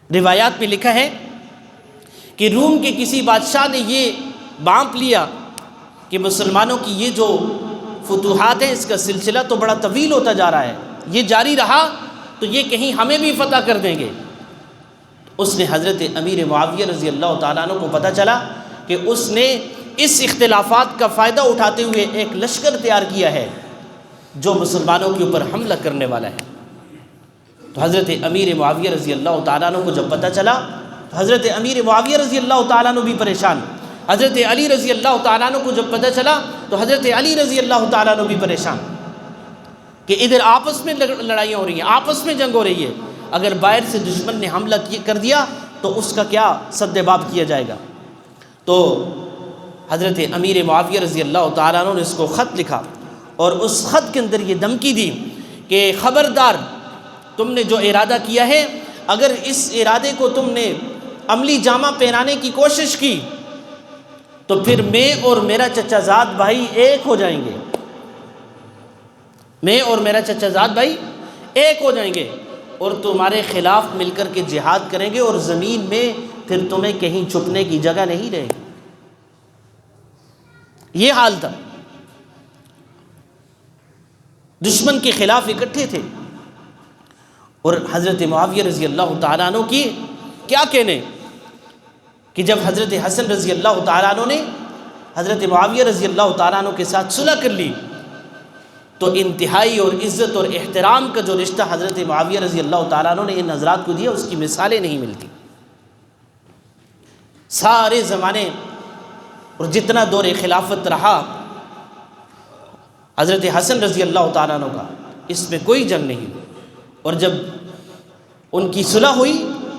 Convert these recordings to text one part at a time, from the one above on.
روایات میں لکھا ہے کہ روم کے کسی بادشاہ نے یہ بانپ لیا کہ مسلمانوں کی یہ جو فتوحات ہیں اس کا سلسلہ تو بڑا طویل ہوتا جا رہا ہے، یہ جاری رہا تو یہ کہیں ہمیں بھی فتح کر دیں گے۔ اس نے حضرت امیر معاویہ رضی اللہ تعالیٰ عنہ کو پتہ چلا کہ اس نے اس اختلافات کا فائدہ اٹھاتے ہوئے ایک لشکر تیار کیا ہے جو مسلمانوں کے اوپر حملہ کرنے والا ہے۔ تو حضرت امیر معاویہ رضی اللہ تعالیٰ عنہ کو جب پتہ چلا تو حضرت امیر معاویہ رضی اللہ تعالیٰ عنہ بھی پریشان، حضرت علی رضی اللہ تعالیٰ عنہ کو جب پتہ چلا تو حضرت علی رضی اللہ تعالیٰ عنہ بھی پریشان کہ ادھر آپس میں لڑائیاں ہو رہی ہیں، آپس میں جنگ ہو رہی ہے، اگر باہر سے دشمن نے حملہ کر دیا تو اس کا کیا سد باب کیا جائے گا۔ تو حضرت امیر معاویہ رضی اللہ تعالیٰ عنہ نے اس کو خط لکھا اور اس خط کے اندر یہ دھمکی دی کہ خبردار، تم نے جو ارادہ کیا ہے اگر اس ارادے کو تم نے عملی جامہ پہنانے کی کوشش کی تو پھر میں اور میرا چچا زاد بھائی ایک ہو جائیں گے، میں اور میرا چچا زاد بھائی ایک ہو جائیں گے اور تمہارے خلاف مل کر کے جہاد کریں گے اور زمین میں پھر تمہیں کہیں چھپنے کی جگہ نہیں رہے گی۔ یہ حال تھا، دشمن کے خلاف اکٹھے تھے۔ اور حضرت معاویہ رضی اللہ تعالیٰ عنہ کی کیا کہنے کہ جب حضرت حسن رضی اللہ تعالیٰ عنہ نے حضرت معاویہ رضی اللہ تعالیٰ عنہ کے ساتھ صلح کر لی تو انتہائی اور عزت اور احترام کا جو رشتہ حضرت معاویہ رضی اللہ تعالیٰ عنہ نے ان حضرات کو دیا اس کی مثالیں نہیں ملتی۔ سارے زمانے اور جتنا دور خلافت رہا حضرت حسن رضی اللہ تعالیٰ عنہ کا، اس میں کوئی جنگ نہیں ہوئی، اور جب ان کی صلح ہوئی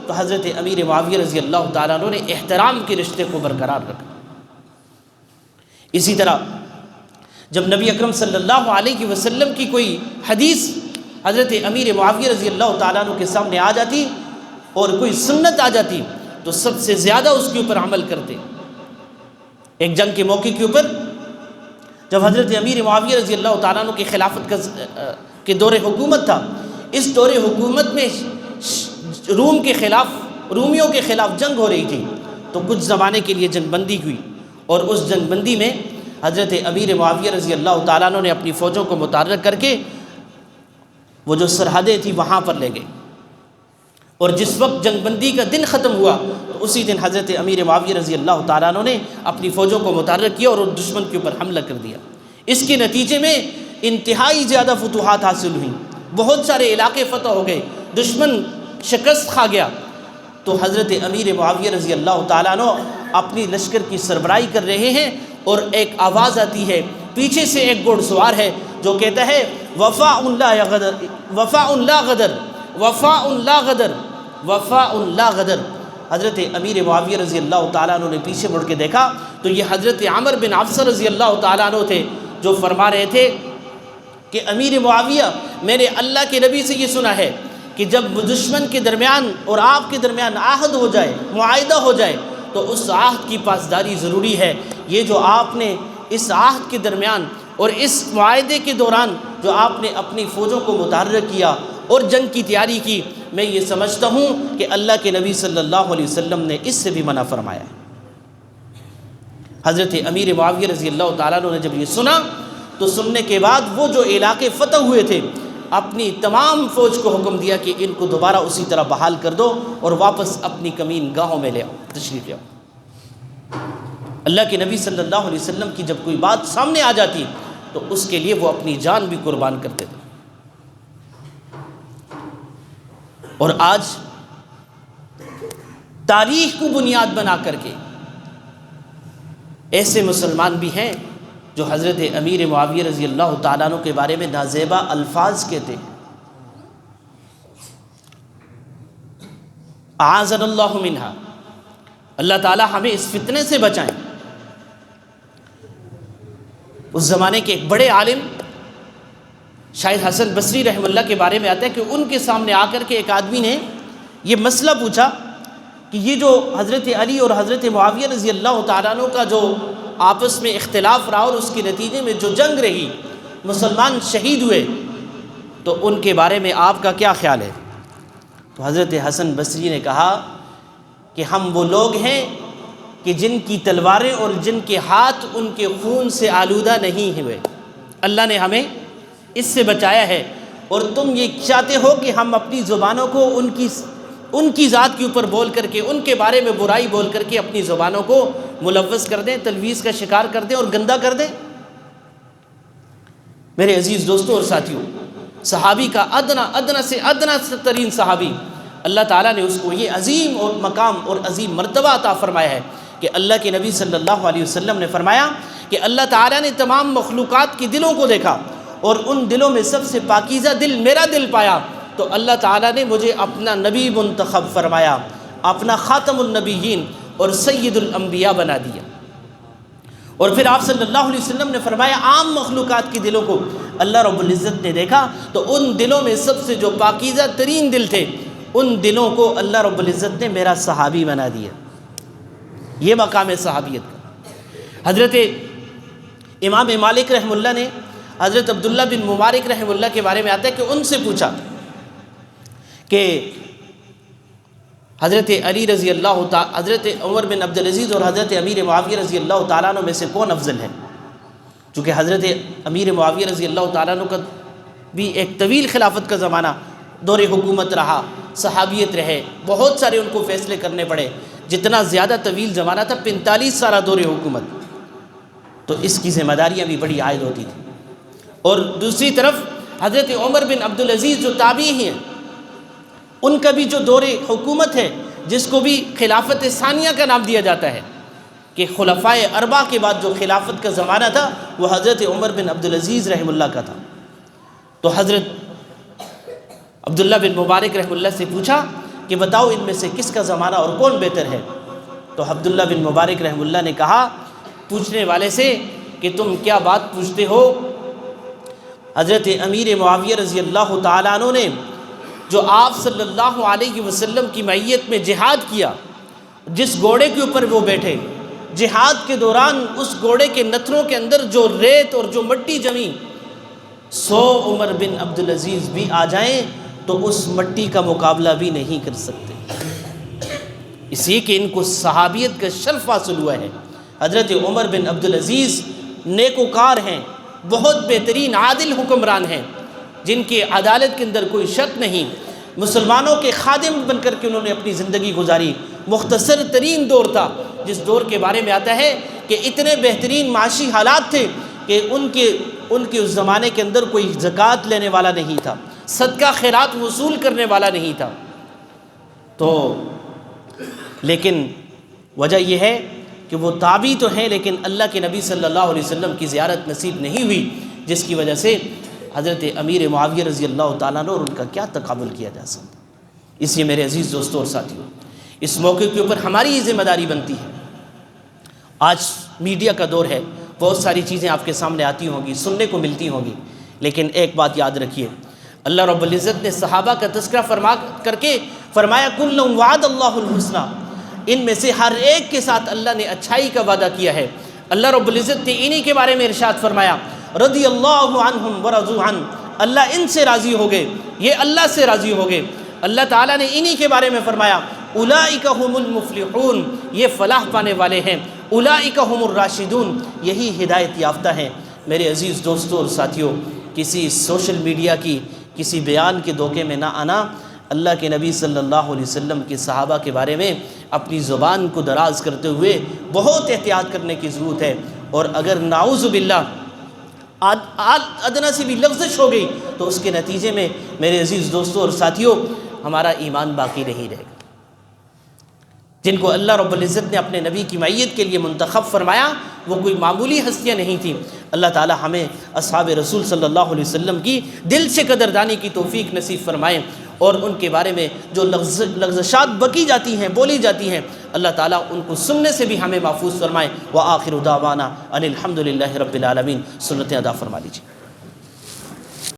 تو حضرت امیر معاویہ رضی اللہ تعالیٰ عنہ نے احترام کے رشتے کو برقرار رکھا۔ اسی طرح جب نبی اکرم صلی اللہ علیہ وسلم کی کوئی حدیث حضرت امیر معاویہ رضی اللہ تعالیٰ عنہ کے سامنے آ جاتی اور کوئی سنت آ جاتی تو سب سے زیادہ اس کے اوپر عمل کرتے۔ ایک جنگ کے موقع کے اوپر جب حضرت امیر معاویہ رضی اللہ تعالیٰ عنہ کی خلافت کے دور حکومت تھا، اس دور حکومت میں رومیوں کے خلاف جنگ ہو رہی تھی، تو کچھ زمانے کے لیے جنگ بندی ہوئی، اور اس جنگ بندی میں حضرت امیر معاویہ رضی اللہ تعالیٰ عنہ نے اپنی فوجوں کو متحرک کر کے وہ جو سرحدیں تھیں وہاں پر لے گئے، اور جس وقت جنگ بندی کا دن ختم ہوا تو اسی دن حضرت امیر معاویہ رضی اللہ تعالیٰ عنہ نے اپنی فوجوں کو متحرک کیا اور دشمن کے اوپر حملہ کر دیا۔ اس کے نتیجے میں انتہائی زیادہ فتوحات حاصل ہوئیں، بہت سارے علاقے فتح ہو گئے، دشمن شکست کھا گیا۔ تو حضرت امیر معاویہ رضی اللہ تعالیٰ عنہ اپنی لشکر کی سربراہی کر رہے ہیں اور ایک آواز آتی ہے، پیچھے سے ایک گھوڑ سوار ہے جو کہتا ہے وفاء لا غدر، وفاء لا غدر، وفاء لا غدر، وفاء لا غدر۔ حضرت امیر معاویہ رضی اللہ تعالیٰ عنہ نے پیچھے مڑ کے دیکھا تو یہ حضرت عمر بن حفصہ رضی اللہ تعالیٰ عنہ تھے جو فرما رہے تھے کہ امیر معاویہ، میں نے اللہ کے نبی سے یہ سنا ہے کہ جب دشمن کے درمیان اور آپ کے درمیان عہد ہو جائے، معاہدہ ہو جائے تو اس عہد کی پاسداری ضروری ہے۔ یہ جو آپ نے اس عہد کے درمیان اور اس معاہدے کے دوران جو آپ نے اپنی فوجوں کو متحرک کیا اور جنگ کی تیاری کی، میں یہ سمجھتا ہوں کہ اللہ کے نبی صلی اللہ علیہ وسلم نے اس سے بھی منع فرمایا ہے۔ حضرت امیر معاویہ رضی اللہ تعالیٰ عنہ نے جب یہ سنا تو سننے کے بعد وہ جو علاقے فتح ہوئے تھے اپنی تمام فوج کو حکم دیا کہ ان کو دوبارہ اسی طرح بحال کر دو اور واپس اپنی کمین گاہوں میں لے آؤ، تشریف لے آؤ۔ اللہ کے نبی صلی اللہ علیہ وسلم کی جب کوئی بات سامنے آ جاتی تو اس کے لیے وہ اپنی جان بھی قربان کرتے تھے۔ اور آج تاریخ کو بنیاد بنا کر کے ایسے مسلمان بھی ہیں جو حضرت امیر معاویہ رضی اللہ تعالیٰ عنہ کے بارے میں نازیبا الفاظ کہتے ہیں۔ اعاذنا اللہ منہا، اللہ تعالیٰ ہمیں اس فتنے سے بچائیں۔ اس زمانے کے ایک بڑے عالم شاید حسن بصری رحمہ اللہ کے بارے میں آتا ہے کہ ان کے سامنے آ کر کے ایک آدمی نے یہ مسئلہ پوچھا کہ یہ جو حضرت علی اور حضرت معاویہ رضی اللہ تعالیٰ عنہ کا جو آپس میں اختلاف رہا اور اس کے نتیجے میں جو جنگ رہی، مسلمان شہید ہوئے، تو ان کے بارے میں آپ کا کیا خیال ہے؟ تو حضرت حسن بصری نے کہا کہ ہم وہ لوگ ہیں کہ جن کی تلواریں اور جن کے ہاتھ ان کے خون سے آلودہ نہیں ہوئے، اللہ نے ہمیں اس سے بچایا ہے، اور تم یہ چاہتے ہو کہ ہم اپنی زبانوں کو ان کی ذات کے اوپر بول کر کے، ان کے بارے میں برائی بول کر کے اپنی زبانوں کو ملوث کر دیں، تلویث کا شکار کر دیں اور گندا کر دیں۔ میرے عزیز دوستوں اور ساتھیوں، صحابی کا ادنا سے ادنا ترین صحابی، اللہ تعالیٰ نے اس کو یہ عظیم اور مقام اور عظیم مرتبہ عطا فرمایا ہے کہ اللہ کے نبی صلی اللہ علیہ وسلم نے فرمایا کہ اللہ تعالیٰ نے تمام مخلوقات کی دلوں کو دیکھا اور ان دلوں میں سب سے پاکیزہ دل میرا دل پایا، تو اللہ تعالیٰ نے مجھے اپنا نبی منتخب فرمایا، اپنا خاتم النبیین اور سید الانبیاء بنا دیا۔ اور پھر آپ صلی اللہ علیہ وسلم نے فرمایا عام مخلوقات کی دلوں کو اللہ رب العزت نے دیکھا تو ان دلوں میں سب سے جو پاکیزہ ترین دل تھے ان دلوں کو اللہ رب العزت نے میرا صحابی بنا دیا۔ یہ مقام ہے صحابیت کا۔ حضرت امام مالک رحمہ اللہ نے حضرت عبداللہ بن مبارک رحمہ اللہ کے بارے میں آتا ہے کہ ان سے پوچھا کہ حضرت علی رضی اللہ تعالیٰ، حضرت عمر بن عبدالعزیز اور حضرت امیر معاویہ رضی اللہ تعالیٰ عنہ میں سے کون افضل ہے؟ چونکہ حضرت امیر معاویہ رضی اللہ تعالیٰ عنہ کا بھی ایک طویل خلافت کا زمانہ دور حکومت رہا، صحابیت رہے، بہت سارے ان کو فیصلے کرنے پڑے، جتنا زیادہ طویل زمانہ تھا 45 سالہ دور حکومت، تو اس کی ذمہ داریاں بھی بڑی عائد ہوتی تھیں۔ اور دوسری طرف حضرت عمر بن عبدالعزیز جو تابعی ہیں، ان کا بھی جو دور حکومت ہے جس کو بھی خلافت ثانیہ کا نام دیا جاتا ہے کہ خلفائے اربعہ کے بعد جو خلافت کا زمانہ تھا وہ حضرت عمر بن عبدالعزیز رحمہ اللہ کا تھا۔ تو حضرت عبداللہ بن مبارک رحمہ اللہ سے پوچھا کہ بتاؤ ان میں سے کس کا زمانہ اور کون بہتر ہے؟ تو عبداللہ بن مبارک رحمہ اللہ نے کہا پوچھنے والے سے کہ تم کیا بات پوچھتے ہو؟ حضرت امیر معاویہ رضی اللہ تعالیٰ عنہ نے جو آپ صلی اللہ علیہ وسلم کی معیت میں جہاد کیا، جس گھوڑے کے اوپر وہ بیٹھے، جہاد کے دوران اس گھوڑے کے نتھنوں کے اندر جو ریت اور جو مٹی جمی، 100 عمر بن عبدالعزیز بھی آ جائیں تو اس مٹی کا مقابلہ بھی نہیں کر سکتے، اس لیے کہ ان کو صحابیت کا شرف حاصل ہوا ہے۔ حضرت عمر بن عبدالعزیز نیکوکار ہیں، بہت بہترین عادل حکمران ہیں، جن کی عدالت کے اندر کوئی شک نہیں، مسلمانوں کے خادم بن کر کے انہوں نے اپنی زندگی گزاری۔ مختصر ترین دور تھا جس دور کے بارے میں آتا ہے کہ اتنے بہترین معاشی حالات تھے کہ ان کے اس زمانے کے اندر کوئی زکوٰۃ لینے والا نہیں تھا، صدقہ خیرات وصول کرنے والا نہیں تھا۔ تو لیکن وجہ یہ ہے کہ وہ تابعی تو ہیں لیکن اللہ کے نبی صلی اللہ علیہ وسلم کی زیارت نصیب نہیں ہوئی، جس کی وجہ سے حضرت امیر معاویہ رضی اللہ تعالیٰ عنہ اور ان کا کیا تقابل کیا جا سکتا۔ اس لیے میرے عزیز دوستوں اور ساتھیوں، اس موقع کے اوپر ہماری یہ ذمہ داری بنتی ہے۔ آج میڈیا کا دور ہے، بہت ساری چیزیں آپ کے سامنے آتی ہوں گی، سننے کو ملتی ہوں گی، لیکن ایک بات یاد رکھیے، اللہ رب العزت نے صحابہ کا تذکرہ فرما کر کے فرمایا کل وعد اللہ الحسنہ، ان میں سے ہر ایک کے ساتھ اللہ نے اچھائی کا وعدہ کیا ہے۔ اللہ رب العزت نے انہی کے بارے میں ارشاد فرمایا رضی اللہ عنہم ورضوا عنہ، اللہ ان سے راضی ہو گئے، یہ اللہ سے راضی ہو گئے۔ اللہ تعالیٰ نے انہی کے بارے میں فرمایا اولئک هم المفلحون، یہ فلاح پانے والے ہیں، اولئک هم الراشدون، یہی ہدایت یافتہ ہیں۔ میرے عزیز دوستوں اور ساتھیوں، کسی سوشل میڈیا کی کسی بیان کے دھوکے میں نہ آنا، اللہ کے نبی صلی اللہ علیہ وسلم کے صحابہ کے بارے میں اپنی زبان کو دراز کرتے ہوئے بہت احتیاط کرنے کی ضرورت ہے، اور اگر نعوذ باللہ ادنا سے بھی لفظش ہو گئی تو اس کے نتیجے میں میرے عزیز دوستوں اور ساتھیوں ہمارا ایمان باقی نہیں رہے گا۔ جن کو اللہ رب العزت نے اپنے نبی کی معیت کے لیے منتخب فرمایا وہ کوئی معمولی ہستیاں نہیں تھیں۔ اللہ تعالی ہمیں اصحاب رسول صلی اللہ علیہ وسلم کی دل سے قدردانی کی توفیق نصیب فرمائیں، اور ان کے بارے میں جو لغزشات بکی جاتی ہیں، بولی جاتی ہیں، اللہ تعالیٰ ان کو سننے سے بھی ہمیں محفوظ فرمائیں۔ وآخر دعوانا ان الحمد للہ رب العالمین۔ سنتیں ادا فرما لیجیے۔